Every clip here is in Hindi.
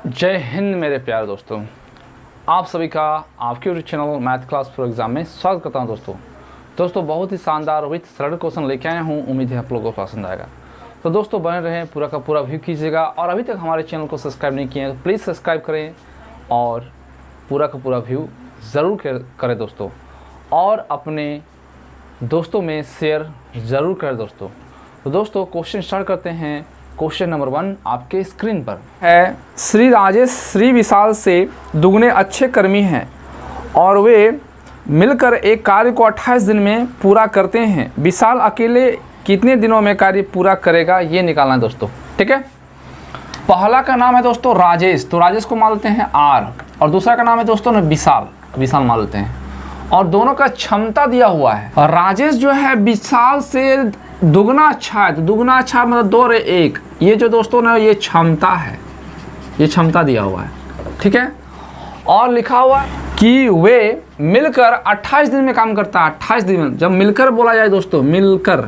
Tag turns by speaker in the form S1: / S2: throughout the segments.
S1: जय हिंद मेरे प्यारे दोस्तों, आप सभी का आपके YouTube channel math class for exam में स्वागत करता हूं। दोस्तों बहुत ही शानदार विथ सरल क्वेश्चन लेके आया हूं। उम्मीद है आप लोगों को पसंद आएगा। तो दोस्तों बने रहें, पूरा का पूरा व्यू कीजिएगा और अभी तक हमारे चैनल को सब्सक्राइब नहीं किए हैं तो प्लीज़ सब्सक्राइब करें और पूरा का पूरा व्यू ज़रूर करें दोस्तों, और अपने दोस्तों में शेयर ज़रूर करें दोस्तों। तो दोस्तों क्वेश्चन स्टार्ट करते हैं। क्वेश्चन नंबर 1 आपके स्क्रीन पर है। श्री राजेश श्री विशाल से दुगने अच्छे कर्मी हैं और वे मिलकर एक कार्य को 28 दिन में पूरा करते हैं। विशाल अकेले कितने दिनों में कार्य पूरा करेगा, ये निकालना है दोस्तों। ठीक है, पहला का नाम है दोस्तों राजेश, तो राजेश को मान लेते हैं आर, और दूसरा का नाम है दोस्तों ना विशाल मान लेते हैं, और दोनों का क्षमता दिया हुआ है। और राजेश जो है विशाल से दुगना अच्छा है, तो दुगना अच्छा मतलब 2 और 1, ये जो दोस्तों ना ये क्षमता है, ये क्षमता दिया हुआ है। ठीक है, और लिखा हुआ कि वे मिलकर 28 दिन में काम करता है। 28 दिन में, जब मिलकर बोला जाए दोस्तों, मिलकर,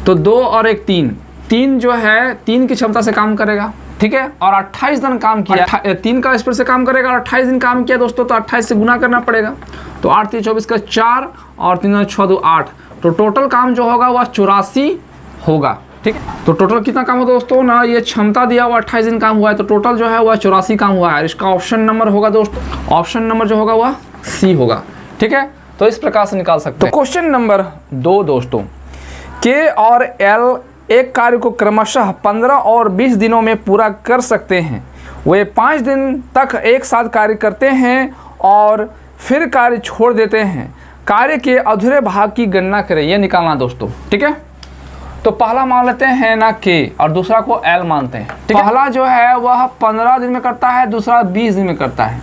S1: तो 2 और 1 3 जो है 3 की क्षमता से काम करेगा। ठीक है, और 28 दिन काम किया, 3 का स्पीड से काम करेगा और 28 दिन काम किया दोस्तों, तो 28 से गुना करना पड़ेगा। तो 8 3 24 का 4 और 3 6 2 8, तो टोटल काम जो होगा वह 84 होगा। ठीक है, तो टोटल कितना काम होगा दोस्तों ना, ये क्षमता दिया हुआ 28 दिन काम हुआ है, तो टोटल जो है वह 84 काम हुआ है। इसका ऑप्शन नंबर होगा दोस्तों, ऑप्शन नंबर जो होगा वह सी होगा। ठीक है, तो इस प्रकार से निकाल सकते हैं। तो क्वेश्चन नंबर 2 दोस्तों, के और एल एक कार्य को क्रमशः 15 और 20 दिनों में पूरा कर सकते हैं। वे 5 दिन तक एक साथ कार्य करते हैं और फिर कार्य छोड़ देते हैं। कार्य के अधूरे भाग की गणना करें, यह निकालना दोस्तों। ठीक है, तो पहला मान लेते हैं ना के और दूसरा को एल मानते हैं। पहला जो है वह 15 दिन में करता है, दूसरा 20 दिन में करता है।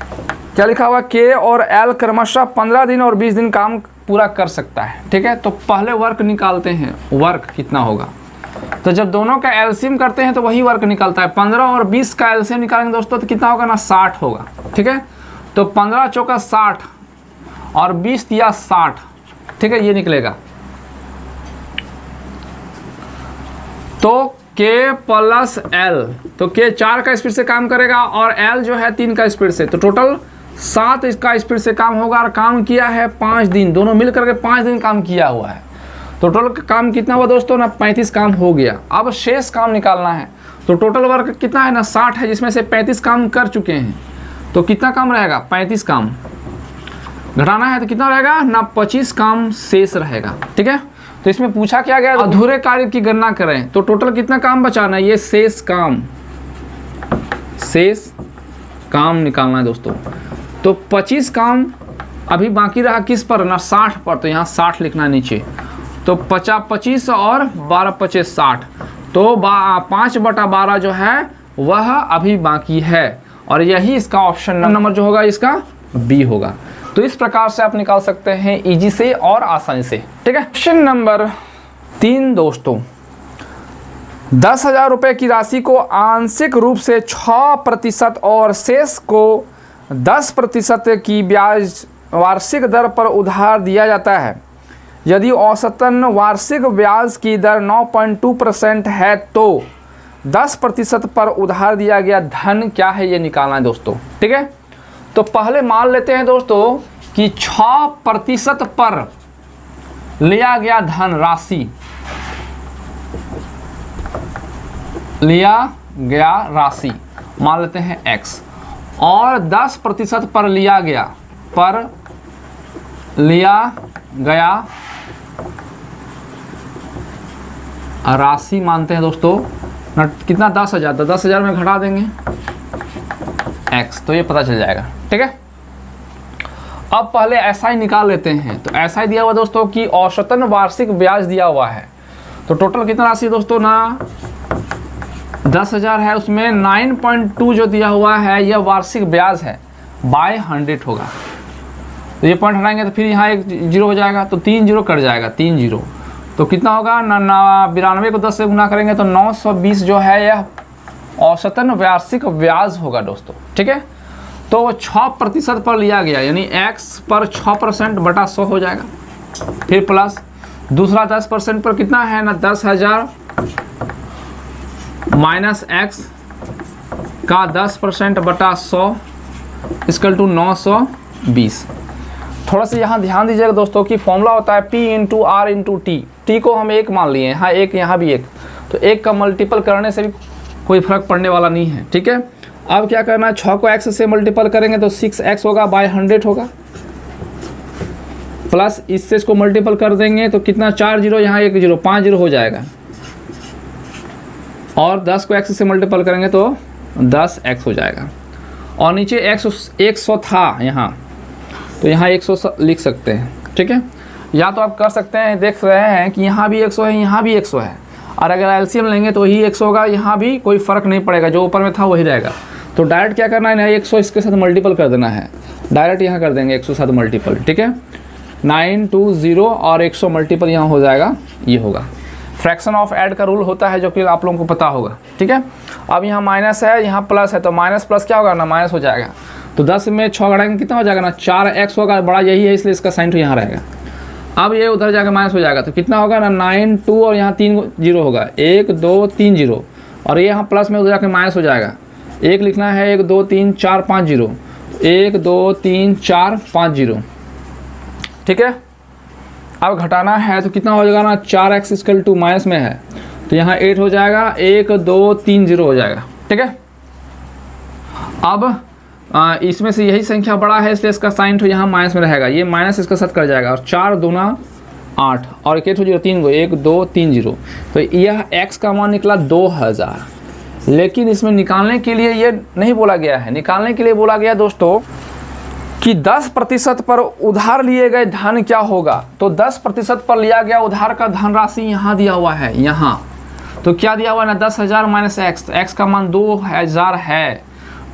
S1: क्या लिखा हुआ, के और एल क्रमशः 15 दिन और 20 दिन काम पूरा कर सकता है। ठीक है, तो पहले वर्क निकालते हैं, वर्क कितना होगा। तो जब दोनों का एलसीएम करते हैं तो वही वर्क निकलता है। 15 और 20 का एलसीएम निकालेंगे दोस्तों तो कितना होगा ना, 60 होगा। ठीक है, तो 15 चौका 60 और 20 दिया 60। ठीक है, ये निकलेगा। तो के प्लस एल, तो के 4 का स्पीड से काम करेगा और एल जो है 3 का स्पीड से, तो टोटल 7 इसका स्पीड से काम होगा। और काम किया है 5 दिन, दोनों मिल करके 5 दिन काम किया हुआ है। तो टोटल काम कितना हुआ दोस्तों ना, 35 काम हो गया। अब शेष काम निकालना है, तो टोटल वर्क कितना है ना, 60 है, जिसमें से 35 काम कर चुके हैं। तो कितना काम रहेगा, 35 काम घटाना है तो कितना रहेगा ना, 25 काम शेष रहेगा। ठीक है, तो इसमें पूछा क्या गया, अधूरे कार्य की गणना करें। तो टोटल कितना काम बचाना है, ये शेष काम निकालना है दोस्तों। तो 25 काम अभी बाकी रहा किस पर ना, 60 पर, तो यहाँ 60 लिखना है नीचे। तो 25 और 12 25 60, तो 5/12 जो है वह अभी बाकी है, और यही इसका ऑप्शन नंबर जो होगा इसका बी होगा। तो इस प्रकार से आप निकाल सकते हैं इजी से और आसानी से। ठीक है, क्वेश्चन नंबर 3 दोस्तों, 10,000 रुपये की राशि को आंशिक रूप से 6% और शेष को 10% की ब्याज वार्षिक दर पर उधार दिया जाता है। यदि औसतन वार्षिक ब्याज की दर 9.2% है तो 10% पर उधार दिया गया धन क्या है, ये निकालना है दोस्तों। ठीक है, तो पहले मान लेते हैं दोस्तों कि 6% पर लिया गया धन राशि मान लेते हैं x, और 10% पर लिया गया राशि मानते हैं दोस्तों ना, कितना, 10,000, तो 10,000 में घटा देंगे x, तो ये पता चल जाएगा। ठीक है, अब पहले SI निकाल लेते हैं। तो SI दिया हुआ दोस्तों कि औसतन वार्षिक ब्याज दिया हुआ है, तो टोटल कितना राशि दोस्तों ना, 10,000 है, उसमें 9.2 जो दिया हुआ है यह वार्षिक ब्याज है, बाय 100 होगा। तो ये पॉइंट हटाएंगे तो फिर यहाँ एक 0 हो जाएगा, तो 3 0 कट जाएगा, 3 0, तो कितना होगा ना, 92 को 10 से गुना करेंगे तो 920 जो है यह औसतन वार्षिक ब्याज होगा दोस्तों। ठीक है, तो 6% पर लिया गया, यानी x पर 6% बटा 100 हो जाएगा। फिर प्लस दूसरा 10% पर कितना है ना 10,000 माइनस एक्स का 10% बटा 100 इक्वल टू 920। थोड़ा सा यहाँ ध्यान दीजिएगा दोस्तों कि फॉर्मूला होता है P into R into T. T को हम एक मान लिए, यहाँ एक यहाँ भी एक, तो एक का मल्टीपल करने से भी कोई फर्क पड़ने वाला नहीं है, ठीक है। अब क्या करना है, 6 को x से मल्टीपल करेंगे तो 6x होगा बाय 100 होगा, प्लस इससे इसको मल्टीपल कर देंगे तो कितना 4 जीरो, यहाँ 1 जीरो, 5 जीरो हो जाएगा, और 10 को x से मल्टीपल करेंगे तो 10x हो जाएगा। और नीचे x 100 था यहाँ, तो यहाँ 100 लिख सकते हैं, ठीक है। या तो आप कर सकते हैं, देख रहे हैं कि यहाँ भी 100 है, यहाँ भी 100 है, और अगर एलसीएम लेंगे तो ही 100 होगा, यहाँ भी कोई फ़र्क नहीं पड़ेगा, जो ऊपर में था वही रहेगा। तो डायरेक्ट क्या करना है, 100 इसके साथ मल्टीपल कर देना है, डायरेक्ट यहाँ कर देंगे 100 साथ मल्टीपल, ठीक है। 920 और 100 मल्टीपल यहाँ हो जाएगा, ये होगा। फ्रैक्शन ऑफ ऐड का रूल होता है जो कि आप लोगों को पता होगा, ठीक है। अब यहाँ माइनस है, यहाँ प्लस है, तो माइनस प्लस क्या होगा ना, माइनस हो जाएगा। तो 10 में 6 घटाएंगे कितना हो जाएगा ना, 4x होगा, बड़ा यही है इसलिए इसका साइन तो यहाँ रहेगा। अब ये उधर जाकर माइनस हो जाएगा तो कितना होगा ना, 9 2 और यहाँ 3 जीरो होगा, 1 2 3 जीरो, और ये यहाँ प्लस में उधर जाकर माइनस हो जाएगा। 1 लिखना है, 1 2 3 4 5 जीरो, 1 2 3 4 5 जीरो, ठीक है। अब घटाना है तो कितना हो जाएगा ना, 4x इक्वल टू माइनस में है तो यहाँ 8 हो जाएगा, 1 2 3 जीरो हो जाएगा, ठीक है। अब इसमें से यही संख्या बड़ा है इसलिए इसका साइन तो यहाँ माइनस में रहेगा, ये माइनस इसका साथ कर जाएगा, और 4 दूना 8 और 1 जीरो 3 को 1 2 3 जीरो, तो यह x का मान निकला 2000। लेकिन इसमें निकालने के लिए ये नहीं बोला गया है, निकालने के लिए बोला गया दोस्तों कि 10% पर उधार लिए गए धन क्या होगा। तो 10% पर लिया गया उधार का धनराशि यहाँ दिया हुआ है, यहाँ तो क्या दिया हुआ है ना, 10,000 माइनस x का मान 2000 है,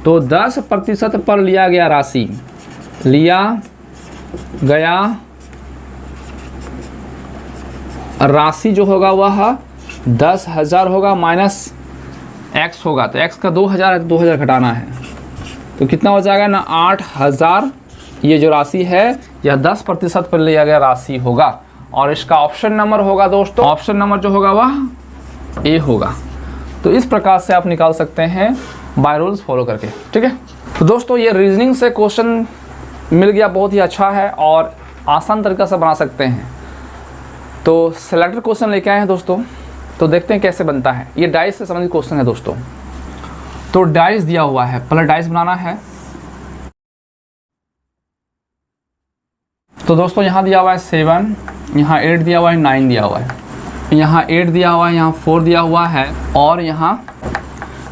S1: तो 10% पर लिया गया राशि, लिया गया राशि जो होगा वह 10,000 होगा, माइनस x होगा, तो x का 2000 है, 2000 घटाना है तो कितना हो जाएगा ना, 8000। ये जो राशि है यह 10% पर लिया गया राशि होगा, और इसका ऑप्शन नंबर होगा दोस्तों, ऑप्शन नंबर जो होगा वह ए होगा। तो इस प्रकार से आप निकाल सकते हैं बाय रूल्स फॉलो करके, ठीक है। तो दोस्तों ये रीजनिंग से क्वेश्चन मिल गया, बहुत ही अच्छा है और आसान तरीका से बना सकते हैं। तो सेलेक्टेड क्वेश्चन लेके आए हैं दोस्तों, तो देखते हैं कैसे बनता है। ये डाइस से संबंधित क्वेश्चन है दोस्तों। तो डाइस दिया हुआ है, पहले डाइस बनाना है। तो दोस्तों यहाँ दिया हुआ है 7, यहाँ 8 दिया हुआ है, 9 दिया हुआ है, यहाँ 8 दिया हुआ है, यहाँ 4 दिया हुआ है, और यहाँ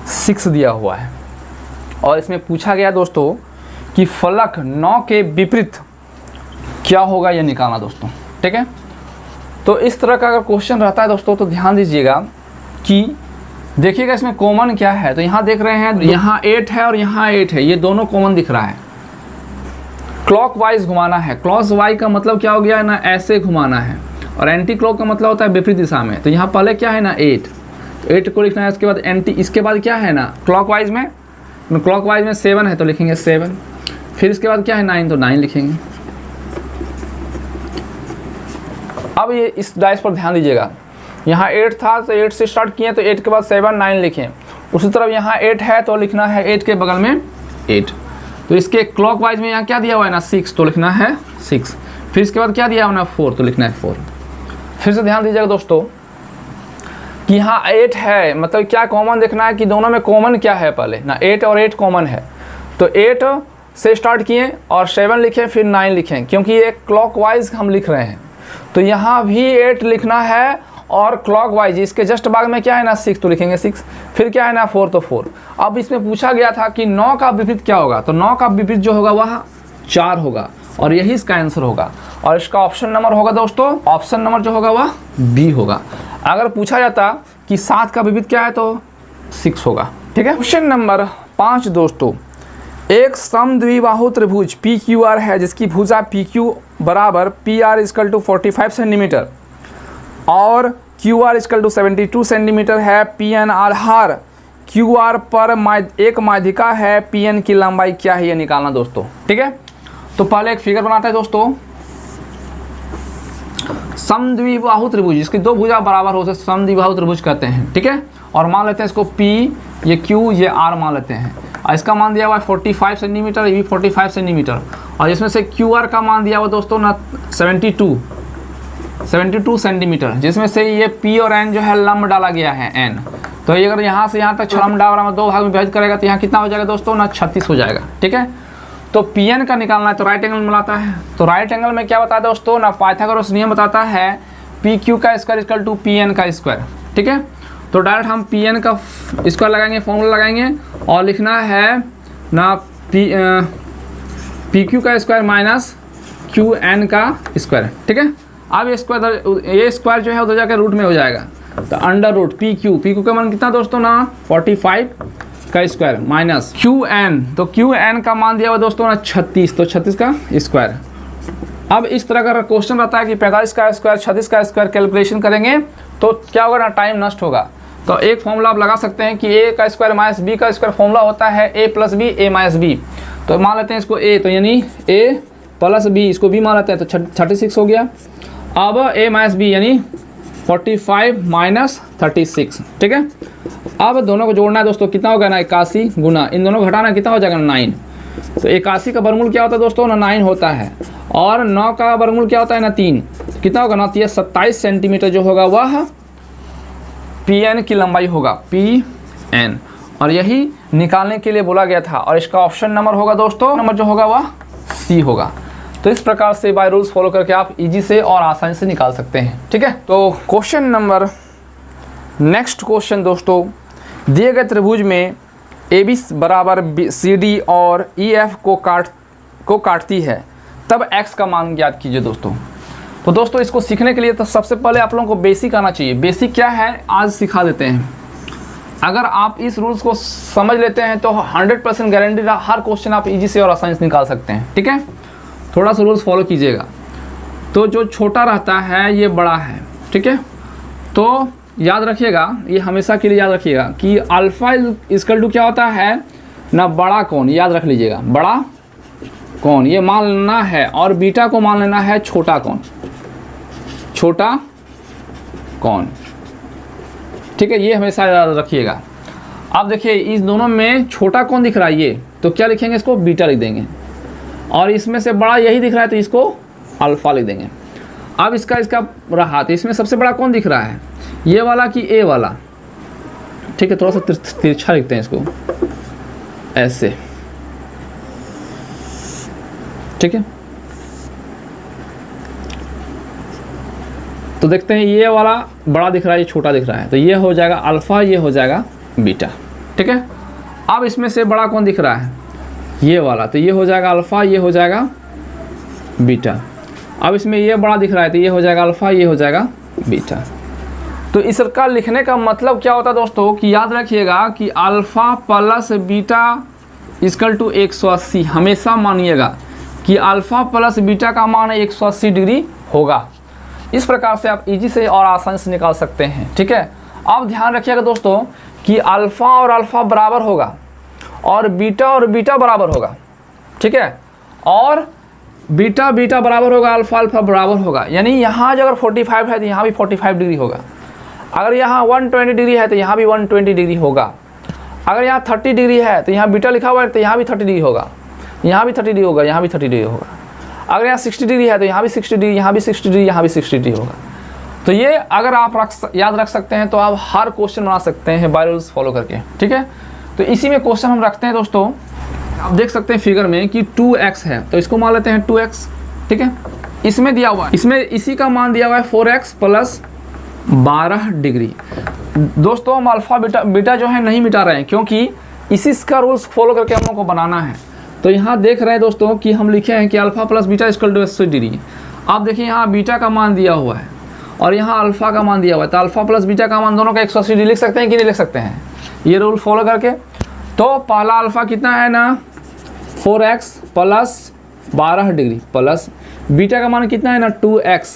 S1: 6 दिया हुआ है। और इसमें पूछा गया दोस्तों कि फलक 9 के विपरीत क्या होगा, ये निकालना दोस्तों, ठीक है। तो इस तरह का अगर क्वेश्चन रहता है दोस्तों तो ध्यान दीजिएगा कि देखिएगा इसमें कॉमन क्या है। तो यहाँ देख रहे हैं, यहाँ 8 है और यहाँ 8 है, ये दोनों कॉमन दिख रहा है। क्लॉकवाइज घुमाना है, क्लॉक वाई का मतलब क्या हो गया ना, ऐसे घुमाना है, और एंटी क्लॉक का मतलब होता है विपरीत दिशा में। तो यहाँ पहले क्या है ना 8 को लिखना है, उसके बाद एंटी, इसके बाद क्या है ना क्लॉकवाइज में, क्लॉकवाइज में 7 है तो लिखेंगे 7, फिर इसके बाद क्या है 9 तो 9 लिखेंगे। अब ये इस डाइस पर ध्यान दीजिएगा, यहाँ 8 था तो 8 से स्टार्ट किए तो 8 के बाद 7 9 लिखें। उसी तरफ यहाँ 8 है तो लिखना है 8 के बगल में 8। तो इसके क्लॉकवाइज में यहाँ क्या दिया हुआ है ना 6 तो लिखना है 6, फिर इसके बाद क्या दिया हुआ है ना 4 तो लिखना है 4। फिर से ध्यान दीजिएगा दोस्तों कि यहाँ 8 है, मतलब क्या कॉमन देखना है कि दोनों में कॉमन क्या है पहले ना, 8 और 8 कॉमन है। तो 8 से स्टार्ट किए और 7 लिखें फिर 9 लिखें, क्योंकि ये क्लॉकवाइज हम लिख रहे हैं। तो यहाँ भी 8 लिखना है और क्लॉकवाइज इसके जस्ट बाद में क्या है ना 6 तो लिखेंगे 6, फिर क्या है ना 4 तो 4। अब इसमें पूछा गया था कि 9 का विपरीत क्या होगा, तो 9 का विपरीत जो होगा वह 4 होगा, और यही इसका आंसर होगा। और इसका ऑप्शन नंबर होगा दोस्तों, ऑप्शन नंबर जो होगा वह बी होगा। अगर पूछा जाता कि 7 का विपरीत क्या है तो 6 होगा, ठीक है। क्वेश्चन नंबर 5 दोस्तों, एक समद्विबाहु त्रिभुज PQR है जिसकी भुजा PQ बराबर PR इक्वल टू 45 सेंटीमीटर और QR इक्वल टू 72 सेंटीमीटर है। PN आधार QR पर एक माध्यिका है, PN की लंबाई क्या है, ये निकालना दोस्तों, ठीक है। तो पहले एक फिगर बनाते हैं दोस्तों। समद्विबाहु त्रिभुज, इसकी दो भुजा बराबर हो तो समद्विबाहु त्रिभुज कहते हैं, ठीक है। और मान लेते हैं इसको P, ये Q, ये R मान लेते हैं। और इसका मान दिया हुआ है 45 सेंटीमीटर, ये भी 45 सेंटीमीटर। और इसमें से QR का मान दिया हुआ दोस्तों ना 72 सेंटीमीटर, जिसमें से ये P और N जो है लंब डाला गया है N। तो ये अगर यहाँ से यहाँ तक लंब डाला दो भाग में विभाजित करेगा तो यहाँ कितना हो जाएगा दोस्तों ना 36 हो जाएगा, ठीक है। तो PN का निकालना है तो राइट एंगल मिलाता है। तो राइट एंगल में क्या बताता है दोस्तों ना, पाइथागोरस नियम बताता है PQ का स्क्वायर इक्वल टू PN का स्क्वायर, ठीक है। तो डायरेक्ट हम PN का स्क्वायर लगाएंगे, फॉर्मूला लगाएंगे और लिखना है ना PQ का स्क्वायर माइनस QN का स्क्वायर, ठीक है। अब ये स्क्वायर जो है उधर जाकर रूट में हो जाएगा, तो अंडर रूट PQ का मान कितना दोस्तों ना 45 का स्क्वायर माइनस QN, तो QN का मान दिया हुआ दोस्तों ना 36, तो 36 का स्क्वायर। अब इस तरह का क्वेश्चन रहता है कि 45 का स्क्वायर 36 का स्क्वायर कैलकुलेशन करेंगे तो क्या होगा ना, टाइम नष्ट होगा। तो एक फॉर्मूला आप लगा सकते हैं कि A का स्क्वायर माइनस B का स्क्वायर, फॉर्मूला होता है A plus B A minus B। तो मान लेते हैं इसको A, तो यानी A प्लस B, इसको B मान लेते हैं तो 36 हो गया। अब A माइनस B यानी 45 माइनस 36, ठीक है। अब दोनों को जोड़ना है दोस्तों, कितना होगा ना 81 गुना इन दोनों को घटाना कितना हो जाएगा 9। तो 81 का वर्गमूल क्या होता है दोस्तों ना 9 होता है, और 9 का वर्गमूल क्या होता है ना 3, कितना होगा ना 27 सेंटीमीटर जो होगा वह PN की लंबाई होगा PN, और यही निकालने के लिए बोला गया था। और इसका ऑप्शन नंबर होगा दोस्तों, नंबर जो होगा वह C होगा। तो इस प्रकार से बाय रूल्स फॉलो करके आप इजी से और आसानी से निकाल सकते हैं, ठीक है। तो क्वेश्चन नंबर, नेक्स्ट क्वेश्चन दोस्तों, दिए गए त्रिभुज में AB बराबर CD और EF को काटती है, तब X का मान ज्ञात कीजिए दोस्तों। तो दोस्तों इसको सीखने के लिए तो सबसे पहले आप लोगों को बेसिक आना चाहिए। बेसिक क्या है आज सिखा देते हैं। अगर आप इस रूल्स को समझ लेते हैं तो 100% गारंटी हर क्वेश्चन आप इजी से और आसानी से निकाल सकते हैं, ठीक है। थोड़ा सा रूल्स फॉलो कीजिएगा। तो जो छोटा रहता है ये बड़ा है, ठीक है। तो याद रखिएगा, ये हमेशा के लिए याद रखिएगा कि अल्फा इक्वल टू क्या होता है ना बड़ा कौन, याद रख लीजिएगा बड़ा कौन ये मान लेना है, और बीटा को मान लेना है छोटा कौन, छोटा कौन, ठीक है। ये हमेशा याद रखिएगा। अब देखिए इस दोनों में छोटा कौन दिख रहा है ये, तो क्या लिखेंगे इसको बीटा लिख देंगे, और इसमें से बड़ा यही दिख रहा है तो इसको अल्फा लिख देंगे। अब इसका रहा तो इसमें सबसे बड़ा कौन दिख रहा है, ये वाला कि ए वाला, ठीक है। थोड़ा सा तिरछा लिखते हैं इसको ऐसे, ठीक है। तो देखते हैं ये वाला बड़ा दिख रहा है, ये छोटा दिख रहा है, तो ये हो जाएगा अल्फा, ये हो जाएगा बीटा, ठीक है। अब इसमें से बड़ा कौन दिख रहा है, ये वाला, तो ये हो जाएगा अल्फा, ये हो जाएगा बीटा। अब इसमें ये बड़ा दिख रहा है तो ये हो जाएगा अल्फा, ये हो जाएगा बीटा। तो इसका लिखने का मतलब क्या होता है दोस्तों कि याद रखिएगा कि alpha plus beta equal to 180। हमेशा मानिएगा कि अल्फा प्लस बीटा का मान 180 डिग्री होगा। इस प्रकार से आप इजी से और आसानी से निकाल सकते हैं, ठीक है। अब ध्यान रखिएगा दोस्तों कि अल्फा और अल्फा बराबर होगा और बीटा बराबर होगा, ठीक है। और बीटा बराबर होगा, अल्फा बराबर होगा। यानी यहाँ जो अगर 45 है तो यहाँ भी 45 डिग्री होगा, अगर यहाँ 120 डिग्री है तो यहाँ भी 120 डिग्री होगा, अगर यहाँ 30 डिग्री है तो यहाँ बीटा लिखा हुआ है तो यहाँ भी 30 डिग्री होगा, यहाँ भी 30 डिग्री होगा, यहाँ भी 30 डिग्री होगा। अगर यहाँ 60 डिग्री है तो यहाँ भी 60 डिग्री, यहाँ भी 60 डिग्री, यहाँ भी 60 डिग्री होगा। तो ये अगर आप याद रख सकते हैं तो आप हर क्वेश्चन बना सकते हैं बाय रूल्स फॉलो करके, ठीक है। तो इसी में क्वेश्चन हम रखते हैं दोस्तों। आप देख सकते हैं फिगर में कि 2x है तो इसको मान लेते हैं 2x, ठीक है। इसमें दिया हुआ है, इसमें इसी का मान दिया हुआ है 4x प्लस 12 डिग्री। दोस्तों हम अल्फा बीटा जो है नहीं मिटा रहे हैं क्योंकि इसी का रूल्स फॉलो करके हम लोग को बनाना है। तो यहाँ देख रहे हैं दोस्तों कि हम लिखे हैं कि alpha plus beta equal to 80 degree. आप देखिए यहाँ बीटा का मान दिया हुआ है और यहाँ अल्फा का मान दिया हुआ है, तो अल्फा प्लस बीटा का मान दोनों का 180 डिग्री लिख सकते हैं कि नहीं लिख सकते हैं, ये रूल फॉलो करके। तो पहला अल्फा कितना है ना 4x plus 12 degree plus beta का मान कितना है ना 2x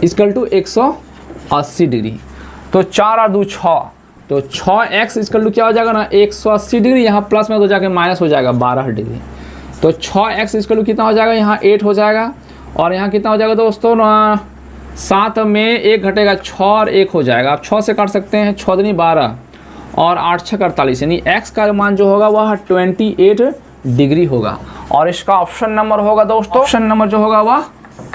S1: इक्वल टू 180 डिग्री। तो 4 और 2 6, तो 6x इक्वल टू क्या हो जाएगा ना 180 डिग्री, यहाँ प्लस में तो जाके माइनस हो जाएगा 12 डिग्री। तो 6x इक्वल टू कितना हो जाएगा, यहाँ 8 हो जाएगा, और यहाँ कितना हो जाएगा दोस्तों ना 7 में 1 घटेगा 6 और 1 हो जाएगा। आप 6 से काट सकते हैं, 6 दूनी 12 और 8 6 48, यानी x का मान जो होगा वह 28 डिग्री होगा। और इसका ऑप्शन नंबर होगा दोस्तों, ऑप्शन नंबर जो होगा वह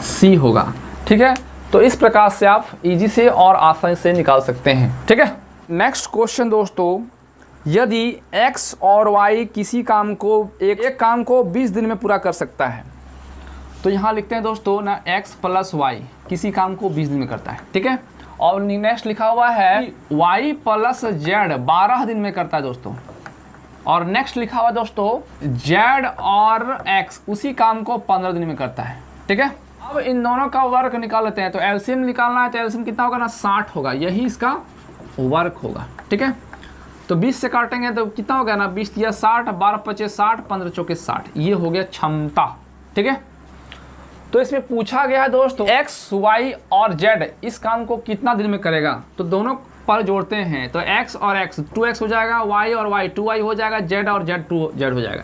S1: सी होगा। ठीक है, तो इस प्रकार से आप इजी से और आसानी से निकाल सकते हैं। ठीक है, नेक्स्ट क्वेश्चन दोस्तों, यदि x और y किसी काम को एक काम को 20 दिन में पूरा कर सकता है, तो यहाँ लिखते हैं दोस्तों ना x प्लस वाई किसी काम को 20 दिन में करता है। ठीक है, और नेक्स्ट लिखा हुआ है y प्लस जेड 12 दिन में करता है दोस्तों। और नेक्स्ट लिखा हुआ दोस्तों z और x उसी काम को 15 दिन में करता है। ठीक है, अब इन दोनों का वर्क निकाल लेते हैं। तो एलसीएम निकालना है, तो एलसीएम कितना होगा ना 60 होगा, यही इसका वर्क होगा। ठीक है, तो 20 से काटेंगे तो कितना होगा ना 20 या 60, 12 25 60, 15 चौके 60, ये हो गया क्षमता। ठीक है, तो इसमें पूछा गया है दोस्तों x, y और z इस काम को कितना दिन में करेगा, तो दोनों पर जोड़ते हैं। तो x और x 2x हो जाएगा, y और y 2y हो जाएगा, z और z 2z हो जाएगा,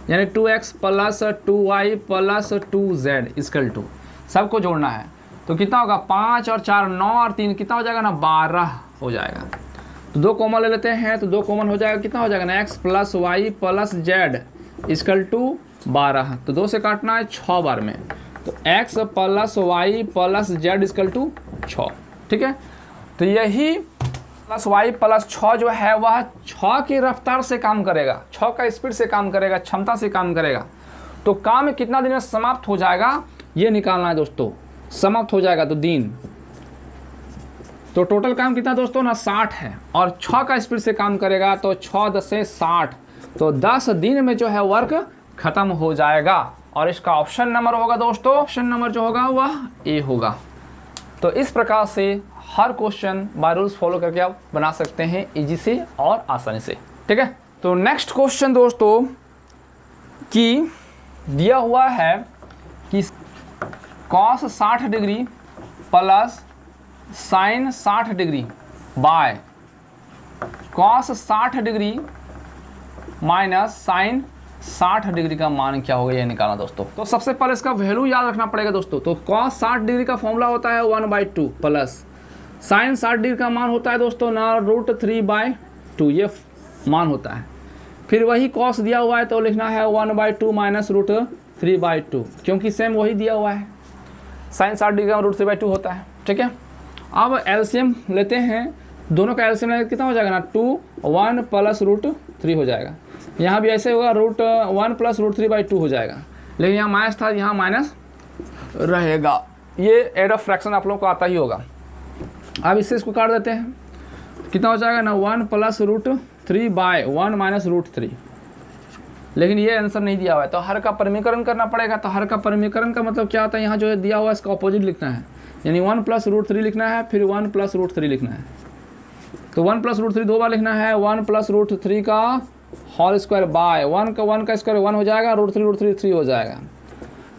S1: यानी 2x plus 2y plus 2z equal to, सबको जोड़ना है। तो कितना होगा 5 और 4 9 और 3 कितना हो जाएगा ना 12 हो जाएगा। तो 2 कॉमन ले लेते हैं, तो 2 कॉमन हो जाएगा, कितना हो जाएगा ना x plus Y plus Z equal to 12। तो 2 से काटना है 6 बार में, तो x plus Y plus Z equal to 6। ठीक है, तो यही प्लस वाई प्लस 6 जो है वह 6 की रफ्तार से काम करेगा, 6 का स्पीड से काम करेगा, क्षमता से काम करेगा। तो काम कितना दिन में समाप्त हो जाएगा ये निकालना है दोस्तों। समाप्त हो जाएगा तो दिन, तो टोटल काम कितना दोस्तों ना 60 है, और 6 का स्पीड से काम करेगा तो 6 10 से 60, तो 10 दिन में जो है वर्क खत्म हो जाएगा। और इसका ऑप्शन नंबर होगा दोस्तों, ऑप्शन नंबर जो होगा वह ए होगा। तो इस प्रकार से हर क्वेश्चन बाय रूल्स फॉलो करके आप बना सकते हैं इजी से और आसानी से। ठीक है, तो नेक्स्ट क्वेश्चन दोस्तों कि दिया हुआ है कि cos 60 degree plus sine 60 degree by cos 60 degree minus sine 60 degree का मान क्या होगा ये निकालना दोस्तों। तो सबसे पहले इसका वैल्यू याद रखना पड़ेगा दोस्तों। तो कॉस 60 डिग्री का फॉर्मूला होता है 1/2 प्लस साइन 60 डिग्री का मान होता है दोस्तों ना √3/2, ये मान होता है। फिर वही कॉस दिया हुआ है तो लिखना है 1/2 माइनस √3/2, क्योंकि सेम वही दिया हुआ है, साइन 60 डिग्री का √3/2 होता है। ठीक है, अब एलसीएम लेते हैं, दोनों का एलसीएम लेते कितना हो जाएगा ना 2 1 प्लस √3 हो जाएगा। यहाँ भी ऐसे होगा √1 प्लस √3/2 हो जाएगा, लेकिन यहाँ माइनस था, यहाँ माइनस रहेगा। ये एड ऑफ फ्रैक्शन आप लोगों को आता ही होगा। अब इससे इसको काट देते हैं, कितना हो जाएगा ना 1 प्लस √3/1 माइनस √3, लेकिन ये आंसर नहीं दिया हुआ है तो हर का परिमीकरण करना पड़ेगा। तो हर का परिमीकरण का मतलब क्या होता है, यहाँ जो दिया हुआ है इसका ऑपोजिट लिखना है, यानी 1 प्लस √3 लिखना है, फिर 1 प्लस √3 लिखना है। तो 1 प्लस √3 दो बार लिखना है, 1 प्लस √3 का होल स्क्वायर बाय 1 का स्क्वायर 1 हो जाएगा, √3 3 हो जाएगा।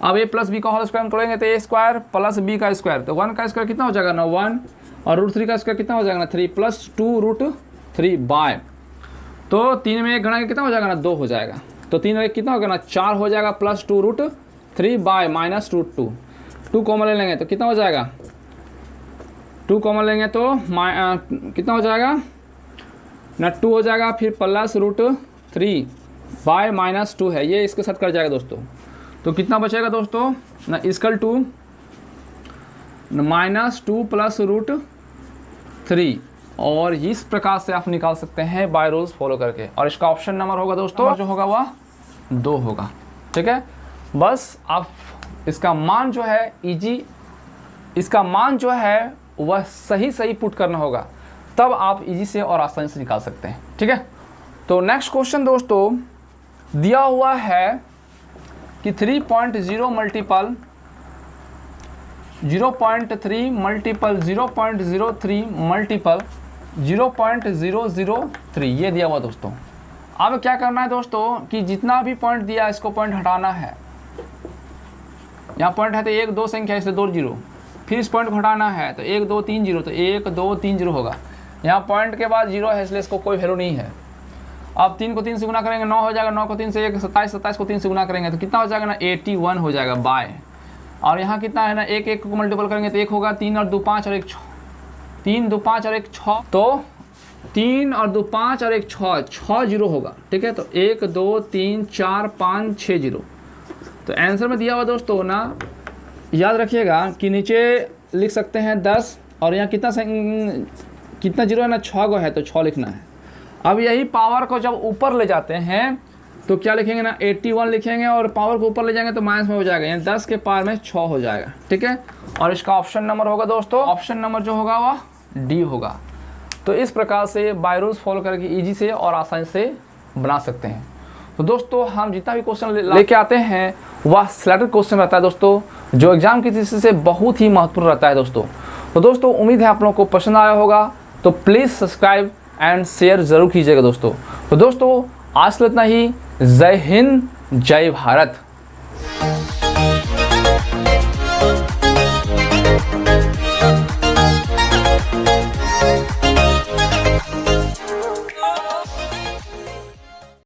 S1: अब a प्लस बी का होल स्क्वायर हम तोड़ेंगे तो a स्क्वायर प्लस b का स्क्वायर, तो 1 का स्क्वायर कितना हो जाएगा ना 1, और √3 का स्क्वायर कितना हो जाएगा ना 3 प्लस 2√3 बाय, तो 3 में 1 घटा के कितना हो जाएगा ना 2 हो जाएगा। तो 3 में कितना होगा ना 4 हो जाएगा, प्लस 2√3 बाय माइनस √2, 2 कॉमन ले लेंगे तो कितना हो जाएगा, 2 कॉमन लेंगे तो कितना हो जाएगा ना 2 हो जाएगा, फिर प्लस √3 बाय माइनस 2 है, ये इसके साथ कट जाएगा दोस्तों। तो कितना बचेगा दोस्तों ना इक्वल टू -2 प्लस √3, और इस प्रकार से आप निकाल सकते हैं बाय रूल्स फॉलो करके। और इसका ऑप्शन नंबर होगा दोस्तों जो होगा वह 2 होगा। ठीक है, बस आप इसका मान जो है इजी, इसका मान जो है वह सही पुट करना होगा, तब आप इजी से और आसानी से निकाल सकते हैं। ठीक है, तो नेक्स्ट क्वेश्चन दोस्तों दिया हुआ है कि 3.0 मल्टीपल 0.3 मल्टीपल 0.03 मल्टीपल 0.003 ये दिया हुआ दोस्तों। अब क्या करना है दोस्तों कि जितना भी पॉइंट दिया इसको पॉइंट हटाना है। यहाँ पॉइंट है तो 1 2 संख्या इससे 2 0, फिर इस पॉइंट को हटाना है तो 1 2 3 0, तो 1 2 3 0 होगा। यहाँ पॉइंट के बाद 0 है इसलिए इसको कोई वैल्यू नहीं है। अब 3 को 3 से गुना करेंगे 9 हो जाएगा, 9 को 3 से 1 27, 27 को 3 से गुना करेंगे तो कितना हो जाएगा ना 81 हो जाएगा बाय और यहाँ कितना है ना, एक एक को मल्टीपल करेंगे तो 1 होगा, 3 और 2 5 और 1 6, 3 2 5 और 1 6, तो 3 और 2 5 और 1 6, 6 जीरो होगा। ठीक है, तो 1 2 3 4 5 6 जीरो। तो आंसर में दिया हुआ दोस्तों ना, याद रखिएगा कि नीचे लिख सकते हैं 10 और यहाँ कितना जीरो है ना, 6 गो है तो 6 लिखना है। अब यही पावर को जब ऊपर ले जाते हैं तो क्या लिखेंगे ना, 81 लिखेंगे और पावर को ऊपर ले जाएंगे तो माइनस में हो जाएगा, यानी 10 के पावर में 6 हो जाएगा। ठीक है, और इसका ऑप्शन नंबर होगा दोस्तों, ऑप्शन नंबर जो होगा वह डी होगा। तो इस प्रकार से बाय रूल्स फॉलो करके इजी से और आसानी से बना सकते हैं। तो दोस्तों हम जितना भी क्वेश्चन लेके आते हैं वह सिलेक्टेड क्वेश्चन रहता है दोस्तों, जो एग्जाम की दृष्टि से बहुत ही महत्वपूर्ण रहता है दोस्तों। तो दोस्तों उम्मीद है आप लोगों को पसंद आया होगा, तो प्लीज़ सब्सक्राइब एंड शेयर ज़रूर कीजिएगा दोस्तों। तो दोस्तों आज के लिए इतना ही। जय हिंद, जय भारत।